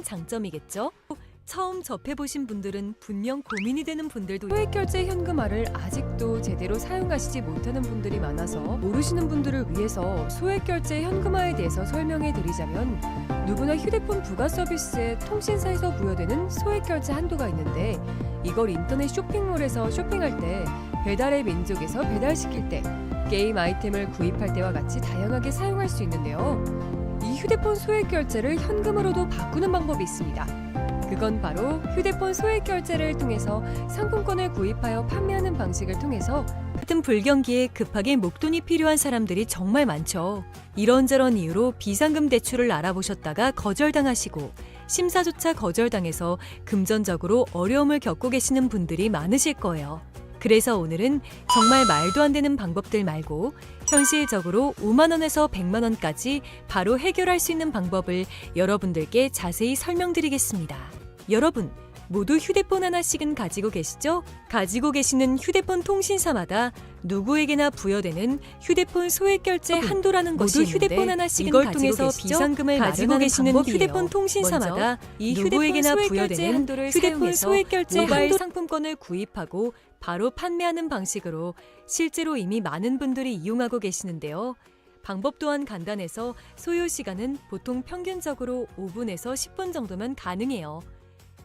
장점이겠죠? 처음 접해보신 분들은 분명 고민이 되는 분들도 소액결제 현금화를 아직도 제대로 사용하시지 못하는 분들이 많아서 모르시는 분들을 위해서 소액결제 현금화에 대해서 설명해 드리자면 누구나 휴대폰 부가 서비스에 통신사에서 부여되는 소액결제 한도가 있는데 이걸 인터넷 쇼핑몰에서 쇼핑할 때 배달의 민족에서 배달시킬 때 게임 아이템을 구입할 때와 같이 다양하게 사용할 수 있는데요. 이 휴대폰 소액결제를 현금으로도 바꾸는 방법이 있습니다. 그건 바로 휴대폰 소액결제를 통해서 상품권을 구입하여 판매하는 방식을 통해서 같은 불경기에 급하게 목돈이 필요한 사람들이 정말 많죠. 이런저런 이유로 비상금 대출을 알아보셨다가 거절당하시고 심사조차 거절당해서 금전적으로 어려움을 겪고 계시는 분들이 많으실 거예요. 그래서 오늘은 정말 말도 안 되는 방법들 말고 현실적으로 5만 원에서 100만 원까지 바로 해결할 수 있는 방법을 여러분들께 자세히 설명드리겠습니다. 여러분, 모두 휴대폰 하나씩은 가지고 계시죠? 가지고 계시는 휴대폰 통신사마다 누구에게나 부여되는 휴대폰 소액결제 한도라는 것이 있는데 휴대폰 하나씩은 이걸 가지고 통해서 계시죠? 비상금을 가지고 마련하는 계시는 방법이에요. 휴대폰 통신사마다 이 누구에게나 휴대폰 부여되는 소액결제 한도를 휴대폰 사용해서 소액결제 모바일 한도 상품권을 구입하고 바로 판매하는 방식으로 실제로 이미 많은 분들이 이용하고 계시는데요. 방법 또한 간단해서 소요 시간은 보통 평균적으로 5분에서 10분 정도면 가능해요.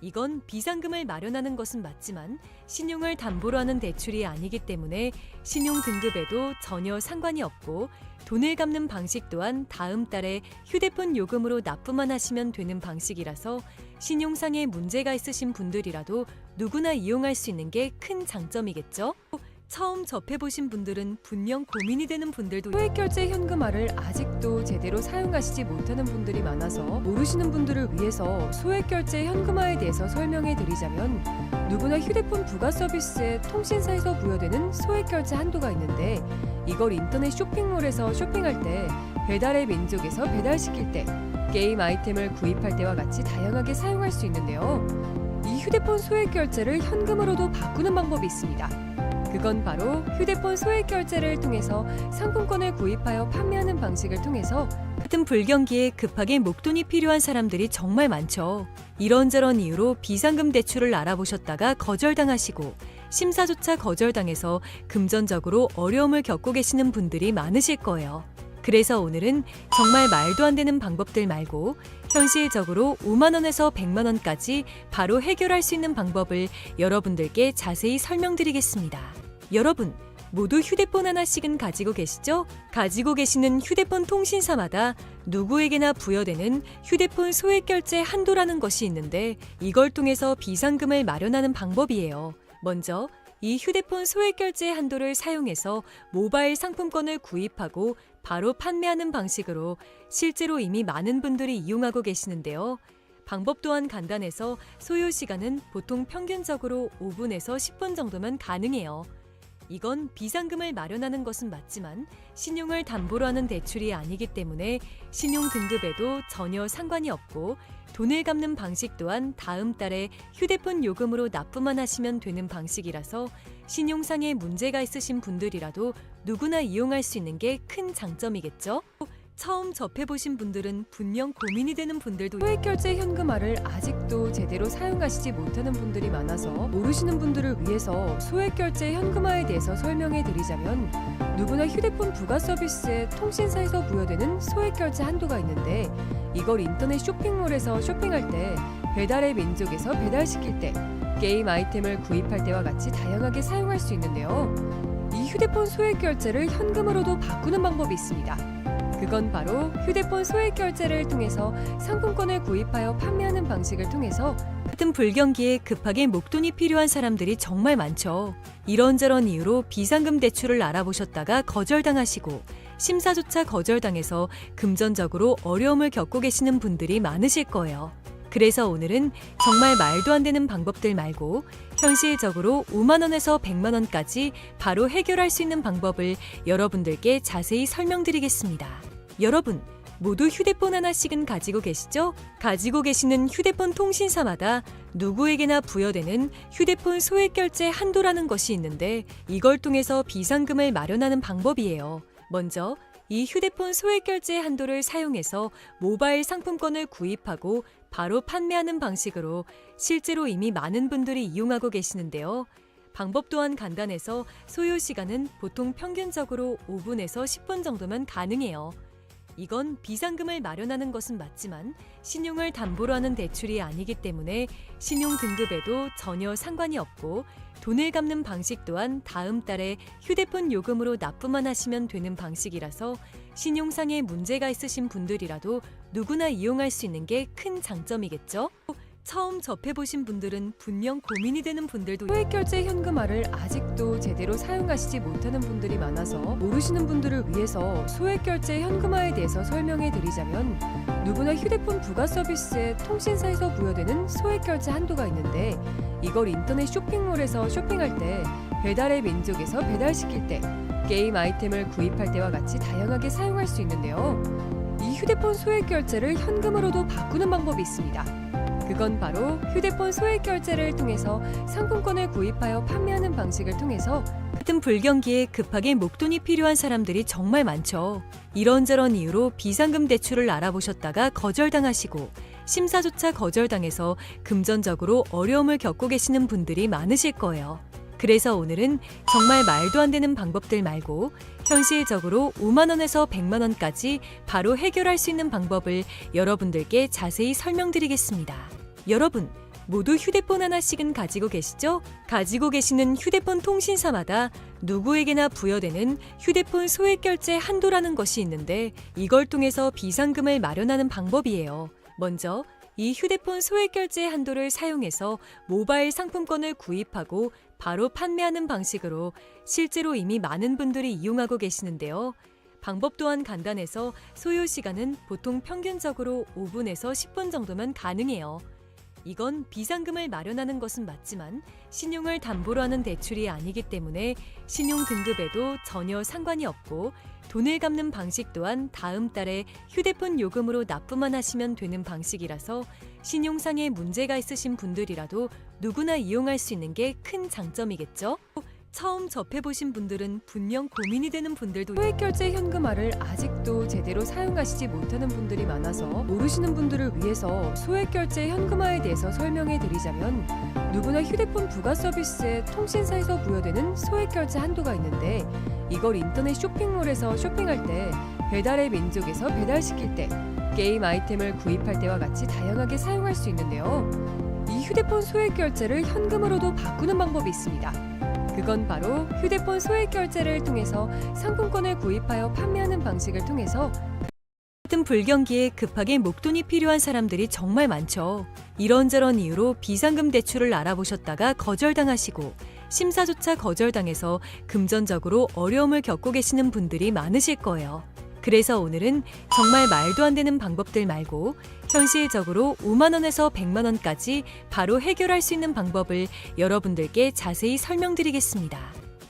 이건 비상금을 마련하는 것은 맞지만 신용을 담보로 하는 대출이 아니기 때문에 신용 등급에도 전혀 상관이 없고 돈을 갚는 방식 또한 다음 달에 휴대폰 요금으로 납부만 하시면 되는 방식이라서 신용상의 문제가 있으신 분들이라도 누구나 이용할 수 있는 게 큰 장점이겠죠? 처음 접해보신 분들은 분명 고민이 되는 분들도 소액결제 현금화를 아직도 제대로 사용하시지 못하는 분들이 많아서 모르시는 분들을 위해서 소액결제 현금화에 대해서 설명해 드리자면 누구나 휴대폰 부가 서비스에 통신사에서 부여되는 소액결제 한도가 있는데 이걸 인터넷 쇼핑몰에서 쇼핑할 때 배달의 민족에서 배달시킬 때 게임 아이템을 구입할 때와 같이 다양하게 사용할 수 있는데요. 이 휴대폰 소액결제를 현금으로도 바꾸는 방법이 있습니다. 그건 바로 휴대폰 소액결제를 통해서 상품권을 구입하여 판매하는 방식을 통해서 같은 불경기에 급하게 목돈이 필요한 사람들이 정말 많죠. 이런저런 이유로 비상금 대출을 알아보셨다가 거절당하시고 심사조차 거절당해서 금전적으로 어려움을 겪고 계시는 분들이 많으실 거예요. 그래서 오늘은 정말 말도 안 되는 방법들 말고 현실적으로 5만 원에서 100만 원까지 바로 해결할 수 있는 방법을 여러분들께 자세히 설명드리겠습니다. 여러분, 모두 휴대폰 하나씩은 가지고 계시죠? 가지고 계시는 휴대폰 통신사마다 누구에게나 부여되는 휴대폰 소액결제 한도라는 것이 있는데 이걸 통해서 비상금을 마련하는 방법이에요. 먼저 이 휴대폰 소액결제 한도를 사용해서 모바일 상품권을 구입하고 바로 판매하는 방식으로 실제로 이미 많은 분들이 이용하고 계시는데요. 방법 또한 간단해서 소요 시간은 보통 평균적으로 5분에서 10분 정도면 가능해요. 이건 비상금을 마련하는 것은 맞지만 신용을 담보로 하는 대출이 아니기 때문에 신용 등급에도 전혀 상관이 없고 돈을 갚는 방식 또한 다음 달에 휴대폰 요금으로 납부만 하시면 되는 방식이라서 신용상의 문제가 있으신 분들이라도 누구나 이용할 수 있는 게 큰 장점이겠죠? 처음 접해보신 분들은 분명 고민이 되는 분들도 소액결제 현금화를 아직도 제대로 사용하시지 못하는 분들이 많아서 모르시는 분들을 위해서 소액결제 현금화에 대해서 설명해 드리자면 누구나 휴대폰 부가 서비스에 통신사에서 부여되는 소액결제 한도가 있는데 이걸 인터넷 쇼핑몰에서 쇼핑할 때 배달의 민족에서 배달시킬 때 게임 아이템을 구입할 때와 같이 다양하게 사용할 수 있는데요. 이 휴대폰 소액결제를 현금으로도 바꾸는 방법이 있습니다. 그건 바로 휴대폰 소액결제를 통해서 상품권을 구입하여 판매하는 방식을 통해서 같은 불경기에 급하게 목돈이 필요한 사람들이 정말 많죠. 이런저런 이유로 비상금 대출을 알아보셨다가 거절당하시고 심사조차 거절당해서 금전적으로 어려움을 겪고 계시는 분들이 많으실 거예요. 그래서 오늘은 정말 말도 안 되는 방법들 말고 현실적으로 5만 원에서 100만 원까지 바로 해결할 수 있는 방법을 여러분들께 자세히 설명드리겠습니다. 여러분, 모두 휴대폰 하나씩은 가지고 계시죠? 가지고 계시는 휴대폰 통신사마다 누구에게나 부여되는 휴대폰 소액결제 한도라는 것이 있는데 이걸 통해서 비상금을 마련하는 방법이에요. 먼저 이 휴대폰 소액결제 한도를 사용해서 모바일 상품권을 구입하고 바로 판매하는 방식으로 실제로 이미 많은 분들이 이용하고 계시는데요. 방법 또한 간단해서 소요 시간은 보통 평균적으로 5분에서 10분 정도면 가능해요. 이건 비상금을 마련하는 것은 맞지만 신용을 담보로 하는 대출이 아니기 때문에 신용 등급에도 전혀 상관이 없고 돈을 갚는 방식 또한 다음 달에 휴대폰 요금으로 납부만 하시면 되는 방식이라서 신용상의 문제가 있으신 분들이라도 누구나 이용할 수 있는 게 큰 장점이겠죠? 처음 접해보신 분들은 분명 고민이 되는 분들도 소액결제 현금화를 아직도 제대로 사용하시지 못하는 분들이 많아서 모르시는 분들을 위해서 소액결제 현금화에 대해서 설명해 드리자면 누구나 휴대폰 부가 서비스에 통신사에서 부여되는 소액결제 한도가 있는데 이걸 인터넷 쇼핑몰에서 쇼핑할 때 배달의 민족에서 배달시킬 때 게임 아이템을 구입할 때와 같이 다양하게 사용할 수 있는데요. 이 휴대폰 소액결제를 현금으로도 바꾸는 방법이 있습니다. 그건 바로 휴대폰 소액결제를 통해서 상품권을 구입하여 판매하는 방식을 통해서 같은 불경기에 급하게 목돈이 필요한 사람들이 정말 많죠. 이런저런 이유로 비상금 대출을 알아보셨다가 거절당하시고 심사조차 거절당해서 금전적으로 어려움을 겪고 계시는 분들이 많으실 거예요. 그래서 오늘은 정말 말도 안 되는 방법들 말고 현실적으로 5만 원에서 100만 원까지 바로 해결할 수 있는 방법을 여러분들께 자세히 설명드리겠습니다. 여러분, 모두 휴대폰 하나씩은 가지고 계시죠? 가지고 계시는 휴대폰 통신사마다 누구에게나 부여되는 휴대폰 소액결제 한도라는 것이 있는데 이걸 통해서 비상금을 마련하는 방법이에요. 먼저 이 휴대폰 소액결제 한도를 사용해서 모바일 상품권을 구입하고 바로 판매하는 방식으로 실제로 이미 많은 분들이 이용하고 계시는데요. 방법 또한 간단해서 소요 시간은 보통 평균적으로 5분에서 10분 정도면 가능해요. 이건 비상금을 마련하는 것은 맞지만 신용을 담보로 하는 대출이 아니기 때문에 신용 등급에도 전혀 상관이 없고 돈을 갚는 방식 또한 다음 달에 휴대폰 요금으로 납부만 하시면 되는 방식이라서 신용상의 문제가 있으신 분들이라도 누구나 이용할 수 있는 게 큰 장점이겠죠? 처음 접해보신 분들은 분명 고민이 되는 분들도 소액결제 현금화를 아직도 제대로 사용하시지 못하는 분들이 많아서 모르시는 분들을 위해서 소액결제 현금화에 대해서 설명해 드리자면 누구나 휴대폰 부가 서비스에 통신사에서 부여되는 소액결제 한도가 있는데 이걸 인터넷 쇼핑몰에서 쇼핑할 때 배달의 민족에서 배달시킬 때 게임 아이템을 구입할 때와 같이 다양하게 사용할 수 있는데요. 이 휴대폰 소액결제를 현금으로도 바꾸는 방법이 있습니다. 그건 바로 휴대폰 소액결제를 통해서 상품권을 구입하여 판매하는 방식을 통해서 같은 불경기에 급하게 목돈이 필요한 사람들이 정말 많죠. 이런저런 이유로 비상금 대출을 알아보셨다가 거절당하시고 심사조차 거절당해서 금전적으로 어려움을 겪고 계시는 분들이 많으실 거예요. 그래서 오늘은 정말 말도 안 되는 방법들 말고 현실적으로 5만 원에서 100만 원까지 바로 해결할 수 있는 방법을 여러분들께 자세히 설명드리겠습니다.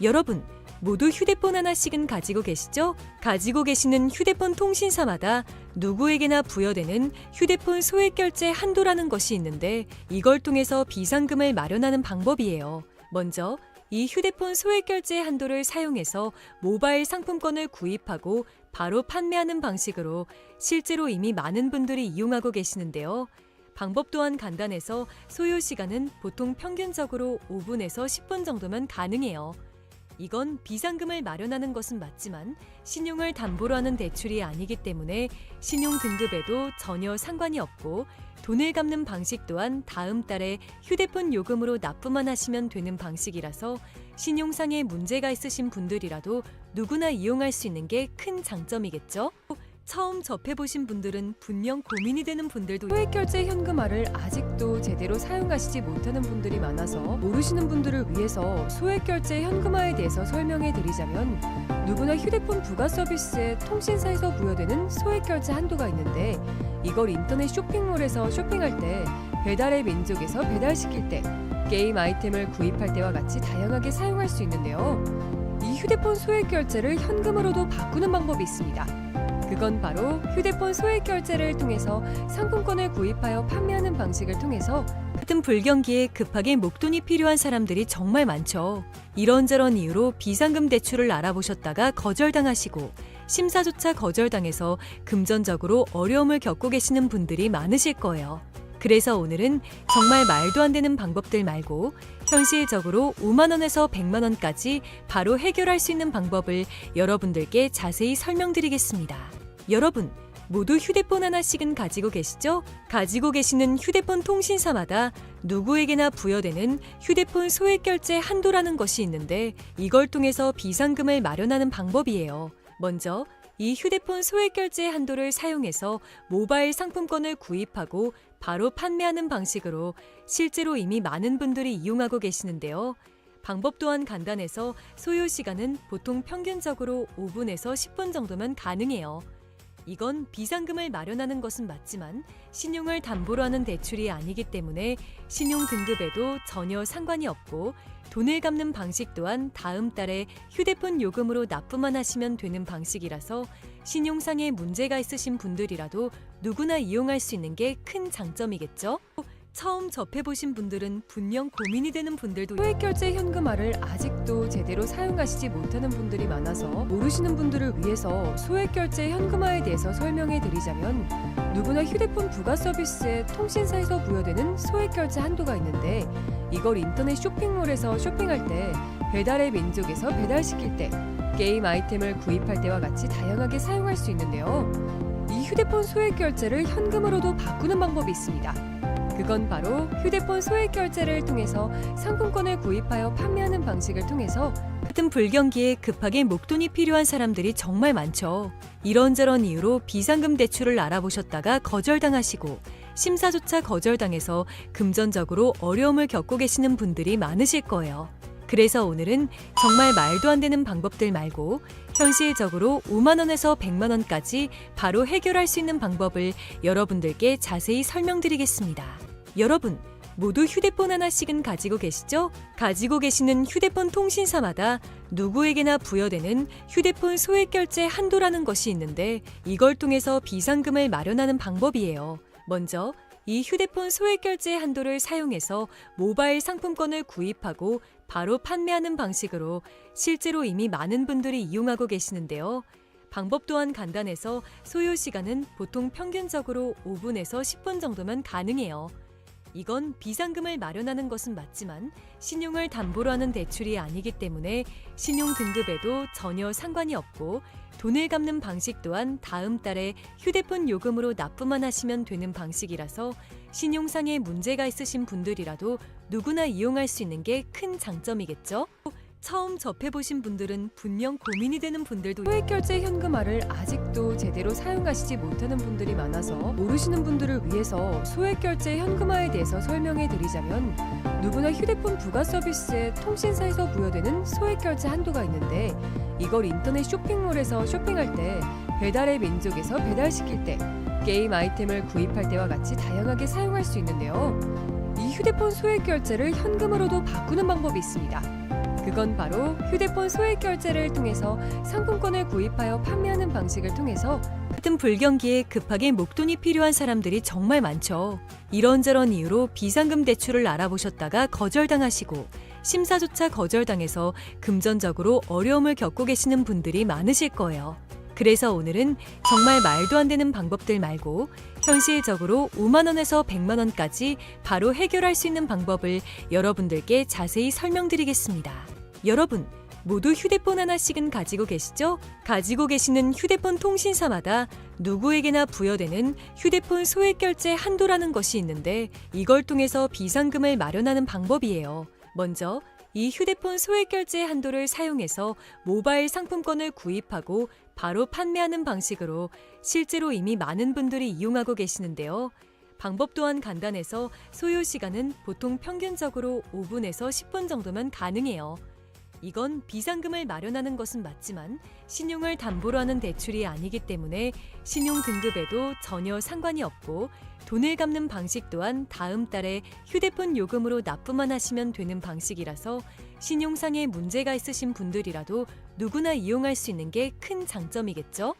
여러분, 모두 휴대폰 하나씩은 가지고 계시죠? 가지고 계시는 휴대폰 통신사마다 누구에게나 부여되는 휴대폰 소액결제 한도라는 것이 있는데 이걸 통해서 비상금을 마련하는 방법이에요. 먼저 이 휴대폰 소액결제 한도를 사용해서 모바일 상품권을 구입하고 바로 판매하는 방식으로 실제로 이미 많은 분들이 이용하고 계시는데요. 방법 또한 간단해서 소요 시간은 보통 평균적으로 5분에서 10분 정도면 가능해요. 이건 비상금을 마련하는 것은 맞지만 신용을 담보로 하는 대출이 아니기 때문에 신용 등급에도 전혀 상관이 없고 돈을 갚는 방식 또한 다음 달에 휴대폰 요금으로 납부만 하시면 되는 방식이라서 신용상의 문제가 있으신 분들이라도 누구나 이용할 수 있는 게 큰 장점이겠죠? 처음 접해보신 분들은 분명 고민이 되는 분들도 소액결제 현금화를 아직도 제대로 사용하시지 못하는 분들이 많아서 모르시는 분들을 위해서 소액결제 현금화에 대해서 설명해 드리자면 누구나 휴대폰 부가 서비스에 통신사에서 부여되는 소액결제 한도가 있는데 이걸 인터넷 쇼핑몰에서 쇼핑할 때 배달의 민족에서 배달시킬 때 게임 아이템을 구입할 때와 같이 다양하게 사용할 수 있는데요. 이 휴대폰 소액결제를 현금으로도 바꾸는 방법이 있습니다. 그건 바로 휴대폰 소액결제를 통해서 상품권을 구입하여 판매하는 방식을 통해서 같은 불경기에 급하게 목돈이 필요한 사람들이 정말 많죠. 이런저런 이유로 비상금 대출을 알아보셨다가 거절당하시고 심사조차 거절당해서 금전적으로 어려움을 겪고 계시는 분들이 많으실 거예요. 그래서 오늘은 정말 말도 안 되는 방법들 말고 현실적으로 5만 원에서 100만 원까지 바로 해결할 수 있는 방법을 여러분들께 자세히 설명드리겠습니다. 여러분, 모두 휴대폰 하나씩은 가지고 계시죠? 가지고 계시는 휴대폰 통신사마다 누구에게나 부여되는 휴대폰 소액 결제 한도라는 것이 있는데 이걸 통해서 비상금을 마련하는 방법이에요. 먼저 이 휴대폰 소액 결제 한도를 사용해서 모바일 상품권을 구입하고 바로 판매하는 방식으로 실제로 이미 많은 분들이 이용하고 계시는데요. 방법 또한 간단해서 소요 시간은 보통 평균적으로 5분에서 10분 정도면 가능해요. 이건 비상금을 마련하는 것은 맞지만 신용을 담보로 하는 대출이 아니기 때문에 신용 등급에도 전혀 상관이 없고 돈을 갚는 방식 또한 다음 달에 휴대폰 요금으로 납부만 하시면 되는 방식이라서 신용상에 문제가 있으신 분들이라도 누구나 이용할 수 있는 게 큰 장점이겠죠? 처음 접해보신 분들은 분명 고민이 되는 분들도 소액결제 현금화를 아직도 제대로 사용하시지 못하는 분들이 많아서 모르시는 분들을 위해서 소액결제 현금화에 대해서 설명해 드리자면 누구나 휴대폰 부가 서비스에 통신사에서 부여되는 소액결제 한도가 있는데 이걸 인터넷 쇼핑몰에서 쇼핑할 때 배달의 민족에서 배달시킬 때 게임 아이템을 구입할 때와 같이 다양하게 사용할 수 있는데요. 이 휴대폰 소액결제를 현금으로도 바꾸는 방법이 있습니다. 그건 바로 휴대폰 소액 결제를 통해서 상품권을 구입하여 판매하는 방식을 통해서 같은 불경기에 급하게 목돈이 필요한 사람들이 정말 많죠. 이런저런 이유로 비상금 대출을 알아보셨다가 거절당하시고 심사조차 거절당해서 금전적으로 어려움을 겪고 계시는 분들이 많으실 거예요. 그래서 오늘은 정말 말도 안 되는 방법들 말고 현실적으로 5만 원에서 100만 원까지 바로 해결할 수 있는 방법을 여러분들께 자세히 설명드리겠습니다. 여러분, 모두 휴대폰 하나씩은 가지고 계시죠? 가지고 계시는 휴대폰 통신사마다 누구에게나 부여되는 휴대폰 소액 결제 한도라는 것이 있는데 이걸 통해서 비상금을 마련하는 방법이에요. 먼저 이 휴대폰 소액 결제 한도를 사용해서 모바일 상품권을 구입하고 바로 판매하는 방식으로 실제로 이미 많은 분들이 이용하고 계시는데요. 방법 또한 간단해서 소요 시간은 보통 평균적으로 5분에서 10분 정도면 가능해요. 이건 비상금을 마련하는 것은 맞지만 신용을 담보로 하는 대출이 아니기 때문에 신용 등급에도 전혀 상관이 없고 돈을 갚는 방식 또한 다음 달에 휴대폰 요금으로 납부만 하시면 되는 방식이라서 신용상에 문제가 있으신 분들이라도 누구나 이용할 수 있는 게 큰 장점이겠죠? 처음 접해보신 분들은 분명 고민이 되는 분들도 소액결제 현금화를 아직도 제대로 사용하시지 못하는 분들이 많아서 모르시는 분들을 위해서 소액결제 현금화에 대해서 설명해 드리자면 누구나 휴대폰 부가 서비스에 통신사에서 부여되는 소액결제 한도가 있는데 이걸 인터넷 쇼핑몰에서 쇼핑할 때 배달의 민족에서 배달시킬 때 게임 아이템을 구입할 때와 같이 다양하게 사용할 수 있는데요. 이 휴대폰 소액결제를 현금으로도 바꾸는 방법이 있습니다. 그건 바로 휴대폰 소액 결제를 통해서 상품권을 구입하여 판매하는 방식을 통해서 같은 불경기에 급하게 목돈이 필요한 사람들이 정말 많죠. 이런저런 이유로 비상금 대출을 알아보셨다가 거절당하시고 심사조차 거절당해서 금전적으로 어려움을 겪고 계시는 분들이 많으실 거예요. 그래서 오늘은 정말 말도 안 되는 방법들 말고 현실적으로 5만 원에서 100만 원까지 바로 해결할 수 있는 방법을 여러분들께 자세히 설명드리겠습니다. 여러분, 모두 휴대폰 하나씩은 가지고 계시죠? 가지고 계시는 휴대폰 통신사마다 누구에게나 부여되는 휴대폰 소액 결제 한도라는 것이 있는데 이걸 통해서 비상금을 마련하는 방법이에요. 먼저 이 휴대폰 소액 결제 한도를 사용해서 모바일 상품권을 구입하고 바로 판매하는 방식으로 실제로 이미 많은 분들이 이용하고 계시는데요. 방법 또한 간단해서 소요 시간은 보통 평균적으로 5분에서 10분 정도면 가능해요. 이건 비상금을 마련하는 것은 맞지만 신용을 담보로 하는 대출이 아니기 때문에 신용 등급에도 전혀 상관이 없고 돈을 갚는 방식 또한 다음 달에 휴대폰 요금으로 납부만 하시면 되는 방식이라서 신용상에 문제가 있으신 분들이라도 누구나 이용할 수 있는 게 큰 장점이겠죠?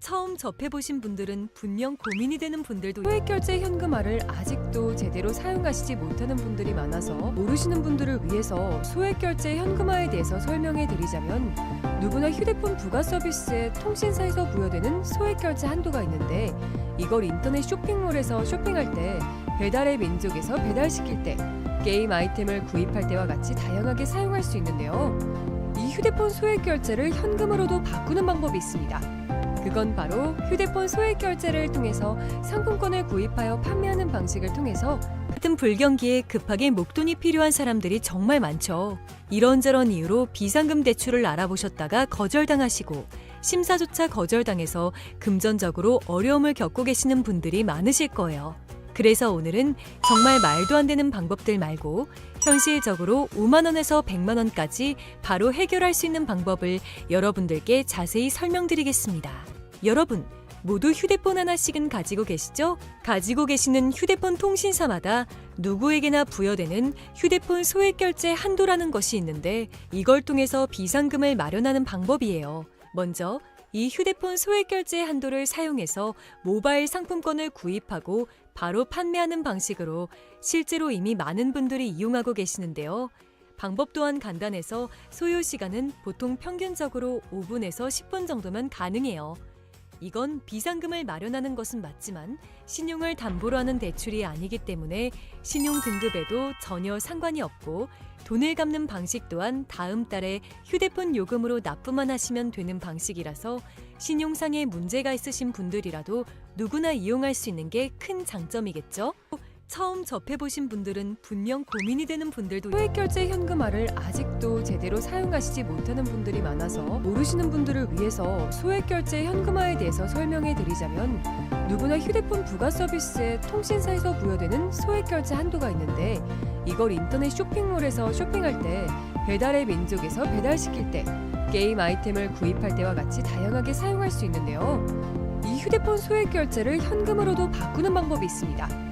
처음 접해보신 분들은 분명 고민이 되는 분들도 소액결제 현금화를 아직도 제대로 사용하시지 못하는 분들이 많아서 모르시는 분들을 위해서 소액결제 현금화에 대해서 설명해 드리자면 누구나 휴대폰 부가 서비스에 통신사에서 부여되는 소액결제 한도가 있는데 이걸 인터넷 쇼핑몰에서 쇼핑할 때 배달의 민족에서 배달시킬 때, 게임 아이템을 구입할 때와 같이 다양하게 사용할 수 있는데요. 이 휴대폰 소액 결제를 현금으로도 바꾸는 방법이 있습니다. 그건 바로 휴대폰 소액 결제를 통해서 상품권을 구입하여 판매하는 방식을 통해서 같은 불경기에 급하게 목돈이 필요한 사람들이 정말 많죠. 이런저런 이유로 비상금 대출을 알아보셨다가 거절당하시고 심사조차 거절당해서 금전적으로 어려움을 겪고 계시는 분들이 많으실 거예요. 그래서 오늘은 정말 말도 안 되는 방법들 말고 현실적으로 5만 원에서 100만 원까지 바로 해결할 수 있는 방법을 여러분들께 자세히 설명드리겠습니다. 여러분, 모두 휴대폰 하나씩은 가지고 계시죠? 가지고 계시는 휴대폰 통신사마다 누구에게나 부여되는 휴대폰 소액 결제 한도라는 것이 있는데 이걸 통해서 비상금을 마련하는 방법이에요. 먼저 이 휴대폰 소액 결제 한도를 사용해서 모바일 상품권을 구입하고 바로 판매하는 방식으로 실제로 이미 많은 분들이 이용하고 계시는데요. 방법 또한 간단해서 소요 시간은 보통 평균적으로 5분에서 10분 정도면 가능해요. 이건 비상금을 마련하는 것은 맞지만 신용을 담보로 하는 대출이 아니기 때문에 신용 등급에도 전혀 상관이 없고 돈을 갚는 방식 또한 다음 달에 휴대폰 요금으로 납부만 하시면 되는 방식이라서 신용상의 문제가 있으신 분들이라도 누구나 이용할 수 있는 게 큰 장점이겠죠? 처음 접해보신 분들은 분명 고민이 되는 분들도 소액결제 현금화를 아직도 제대로 사용하시지 못하는 분들이 많아서 모르시는 분들을 위해서 소액결제 현금화에 대해서 설명해 드리자면 누구나 휴대폰 부가 서비스에 통신사에서 부여되는 소액결제 한도가 있는데 이걸 인터넷 쇼핑몰에서 쇼핑할 때 배달의 민족에서 배달시킬 때 게임 아이템을 구입할 때와 같이 다양하게 사용할 수 있는데요. 이 휴대폰 소액결제를 현금으로도 바꾸는 방법이 있습니다.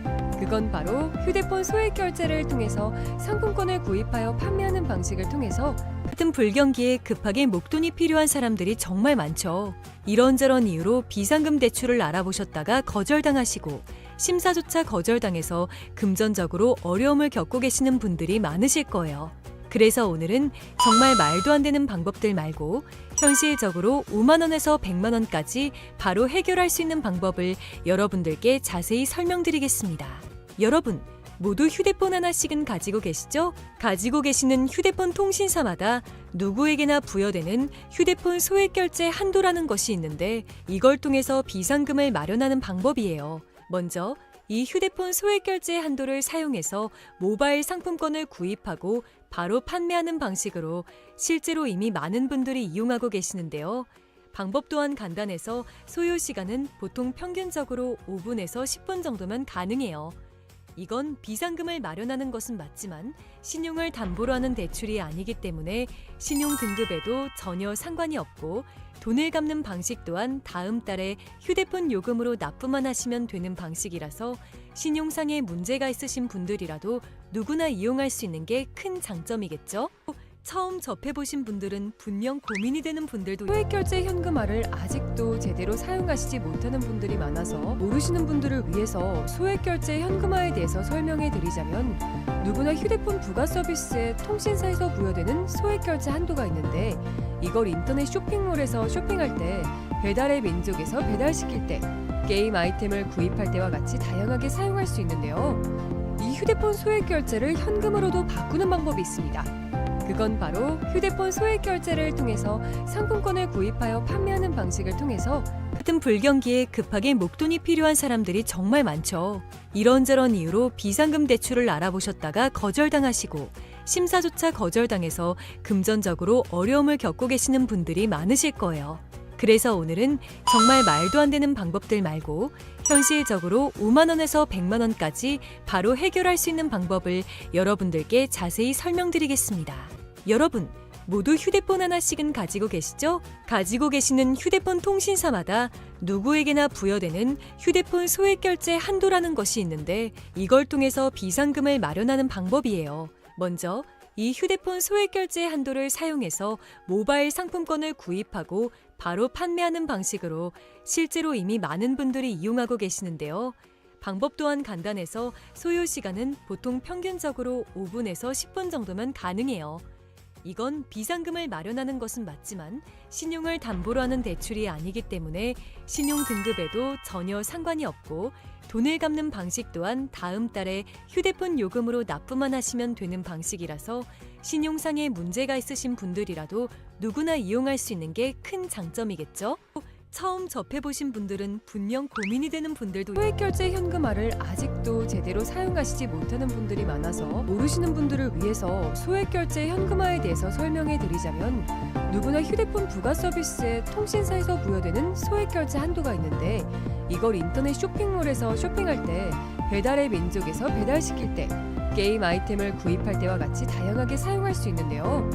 그건 바로 휴대폰 소액 결제를 통해서 상품권을 구입하여 판매하는 방식을 통해서 같은 불경기에 급하게 목돈이 필요한 사람들이 정말 많죠. 이런저런 이유로 비상금 대출을 알아보셨다가 거절당하시고 심사조차 거절당해서 금전적으로 어려움을 겪고 계시는 분들이 많으실 거예요. 그래서 오늘은 정말 말도 안 되는 방법들 말고 현실적으로 5만 원에서 100만 원까지 바로 해결할 수 있는 방법을 여러분들께 자세히 설명드리겠습니다. 여러분, 모두 휴대폰 하나씩은 가지고 계시죠? 가지고 계시는 휴대폰 통신사마다 누구에게나 부여되는 휴대폰 소액 결제 한도라는 것이 있는데 이걸 통해서 비상금을 마련하는 방법이에요. 먼저 이 휴대폰 소액 결제 한도를 사용해서 모바일 상품권을 구입하고 바로 판매하는 방식으로 실제로 이미 많은 분들이 이용하고 계시는데요. 방법 또한 간단해서 소요 시간은 보통 평균적으로 5분에서 10분 정도면 가능해요. 이건 비상금을 마련하는 것은 맞지만 신용을 담보로 하는 대출이 아니기 때문에 신용 등급에도 전혀 상관이 없고 돈을 갚는 방식 또한 다음 달에 휴대폰 요금으로 납부만 하시면 되는 방식이라서 신용상의 문제가 있으신 분들이라도 누구나 이용할 수 있는 게 큰 장점이겠죠? 처음 접해보신 분들은 분명 고민이 되는 분들도 소액결제 현금화를 아직도 제대로 사용하시지 못하는 분들이 많아서 모르시는 분들을 위해서 소액결제 현금화에 대해서 설명해 드리자면 누구나 휴대폰 부가 서비스에 통신사에서 부여되는 소액결제 한도가 있는데 이걸 인터넷 쇼핑몰에서 쇼핑할 때 배달의 민족에서 배달시킬 때 게임 아이템을 구입할 때와 같이 다양하게 사용할 수 있는데요. 이 휴대폰 소액결제를 현금으로도 바꾸는 방법이 있습니다. 그건 바로 휴대폰 소액 결제를 통해서 상품권을 구입하여 판매하는 방식을 통해서 같은 불경기에 급하게 목돈이 필요한 사람들이 정말 많죠. 이런저런 이유로 비상금 대출을 알아보셨다가 거절당하시고 심사조차 거절당해서 금전적으로 어려움을 겪고 계시는 분들이 많으실 거예요. 그래서 오늘은 정말 말도 안 되는 방법들 말고 현실적으로 5만 원에서 100만 원까지 바로 해결할 수 있는 방법을 여러분들께 자세히 설명드리겠습니다. 여러분, 모두 휴대폰 하나씩은 가지고 계시죠? 가지고 계시는 휴대폰 통신사마다 누구에게나 부여되는 휴대폰 소액 결제 한도라는 것이 있는데 이걸 통해서 비상금을 마련하는 방법이에요. 먼저 이 휴대폰 소액 결제 한도를 사용해서 모바일 상품권을 구입하고 바로 판매하는 방식으로 실제로 이미 많은 분들이 이용하고 계시는데요. 방법 또한 간단해서 소요 시간은 보통 평균적으로 5분에서 10분 정도면 가능해요. 이건 비상금을 마련하는 것은 맞지만 신용을 담보로 하는 대출이 아니기 때문에 신용 등급에도 전혀 상관이 없고 돈을 갚는 방식 또한 다음 달에 휴대폰 요금으로 납부만 하시면 되는 방식이라서 신용상에 문제가 있으신 분들이라도 누구나 이용할 수 있는 게 큰 장점이겠죠? 처음 접해보신 분들은 분명 고민이 되는 분들도 소액결제 현금화를 아직도 제대로 사용하시지 못하는 분들이 많아서 모르시는 분들을 위해서 소액결제 현금화에 대해서 설명해 드리자면 누구나 휴대폰 부가 서비스에 통신사에서 부여되는 소액결제 한도가 있는데 이걸 인터넷 쇼핑몰에서 쇼핑할 때 배달의 민족에서 배달시킬 때 게임 아이템을 구입할 때와 같이 다양하게 사용할 수 있는데요.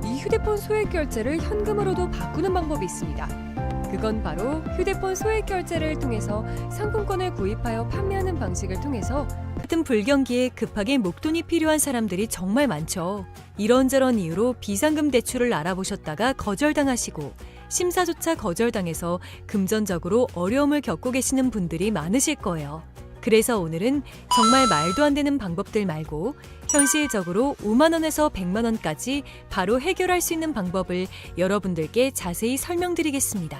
이 휴대폰 소액결제를 현금으로도 바꾸는 방법이 있습니다. 그건 바로 휴대폰 소액결제를 통해서 상품권을 구입하여 판매하는 방식을 통해서 같은 불경기에 급하게 목돈이 필요한 사람들이 정말 많죠. 이런저런 이유로 비상금 대출을 알아보셨다가 거절당하시고 심사조차 거절당해서 금전적으로 어려움을 겪고 계시는 분들이 많으실 거예요. 그래서 오늘은 정말 말도 안 되는 방법들 말고 현실적으로 5만 원에서 100만 원까지 바로 해결할 수 있는 방법을 여러분들께 자세히 설명드리겠습니다.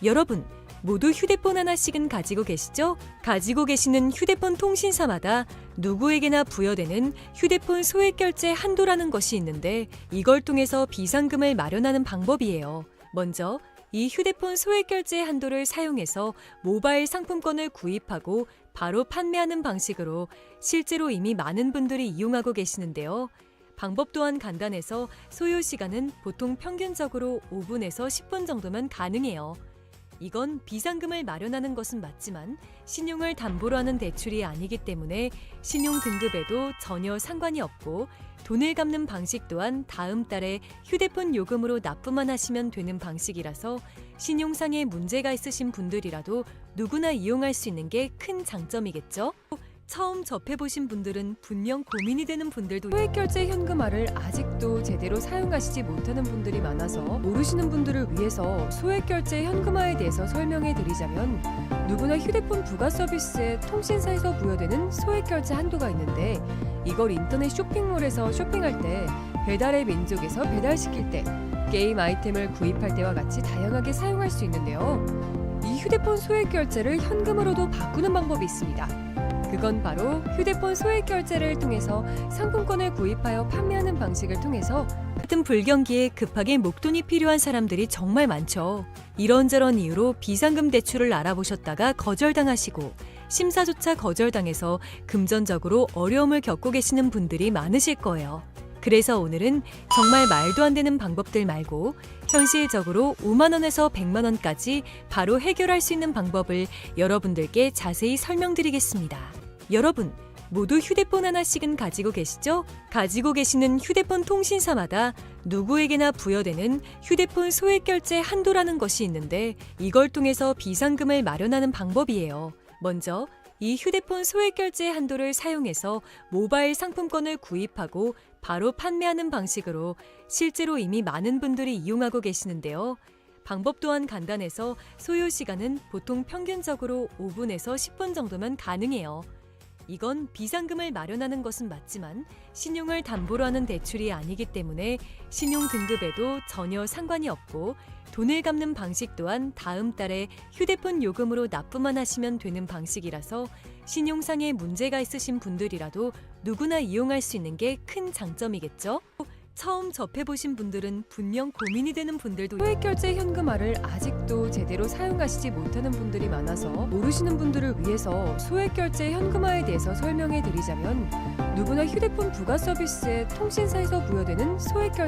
여러분, 모두 휴대폰 하나씩은 가지고 계시죠? 가지고 계시는 휴대폰 통신사마다 누구에게나 부여되는 휴대폰 소액결제 한도라는 것이 있는데 이걸 통해서 비상금을 마련하는 방법이에요. 먼저 이 휴대폰 소액결제 한도를 사용해서 모바일 상품권을 구입하고 바로 판매하는 방식으로 실제로 이미 많은 분들이 이용하고 계시는데요. 방법 또한 간단해서 소요 시간은 보통 평균적으로 5분에서 10분 정도면 가능해요. 이건 비상금을 마련하는 것은 맞지만 신용을 담보로 하는 대출이 아니기 때문에 신용 등급에도 전혀 상관이 없고 돈을 갚는 방식 또한 다음 달에 휴대폰 요금으로 납부만 하시면 되는 방식이라서 신용상에 문제가 있으신 분들이라도 누구나 이용할 수 있는 게 큰 장점이겠죠? 처음 접해보신 분들은 분명 고민이 되는 분들도 소액결제 현금화를 아직도 제대로 사용하시지 못하는 분들이 많아서 모르시는 분들을 위해서 소액결제 현금화에 대해서 설명해 드리자면 누구나 휴대폰 부가 서비스에 통신사에서 부여되는 소액결제 한도가 있는데 이걸 인터넷 쇼핑몰에서 쇼핑할 때 배달의 민족에서 배달시킬 때 게임 아이템을 구입할 때와 같이 다양하게 사용할 수 있는데요. 이 휴대폰 소액결제를 현금으로도 바꾸는 방법이 있습니다. 그건 바로 휴대폰 소액결제를 통해서 상품권을 구입하여 판매하는 방식을 통해서 같은 불경기에 급하게 목돈이 필요한 사람들이 정말 많죠. 이런저런 이유로 비상금 대출을 알아보셨다가 거절당하시고 심사조차 거절당해서 금전적으로 어려움을 겪고 계시는 분들이 많으실 거예요. 그래서 오늘은 정말 말도 안 되는 방법들 말고 현실적으로 5만 원에서 100만 원까지 바로 해결할 수 있는 방법을 여러분들께 자세히 설명드리겠습니다. 여러분, 모두 휴대폰 하나씩은 가지고 계시죠? 가지고 계시는 휴대폰 통신사마다 누구에게나 부여되는 휴대폰 소액결제 한도라는 것이 있는데 이걸 통해서 비상금을 마련하는 방법이에요. 먼저 이 휴대폰 소액결제 한도를 사용해서 모바일 상품권을 구입하고 바로 판매하는 방식으로 실제로 이미 많은 분들이 이용하고 계시는데요. 방법 또한 간단해서 소요 시간은 보통 평균적으로 5분에서 10분 정도면 가능해요. 이건 비상금을 마련하는 것은 맞지만 신용을 담보로 하는 대출이 아니기 때문에 신용 등급에도 전혀 상관이 없고 돈을 갚는 방식 또한 다음 달에 휴대폰 요금으로 납부만 하시면 되는 방식이라서 신용상에 문제가 있으신 분들이라도 누구나 이용할 수 있는 게 큰 장점이겠죠? 처음 접해보신 분들은 분명 고민이 되는 분들도 소액결제 현금화를 아직도 제대로 사용하시지 못하는 분들이 많아서 모르시는 분들을 위해서 소액결제 현금화에 대해서 설명해 드리자면 누구나 휴대폰 부가 서비스에 통신사에서 부여되는 소액결제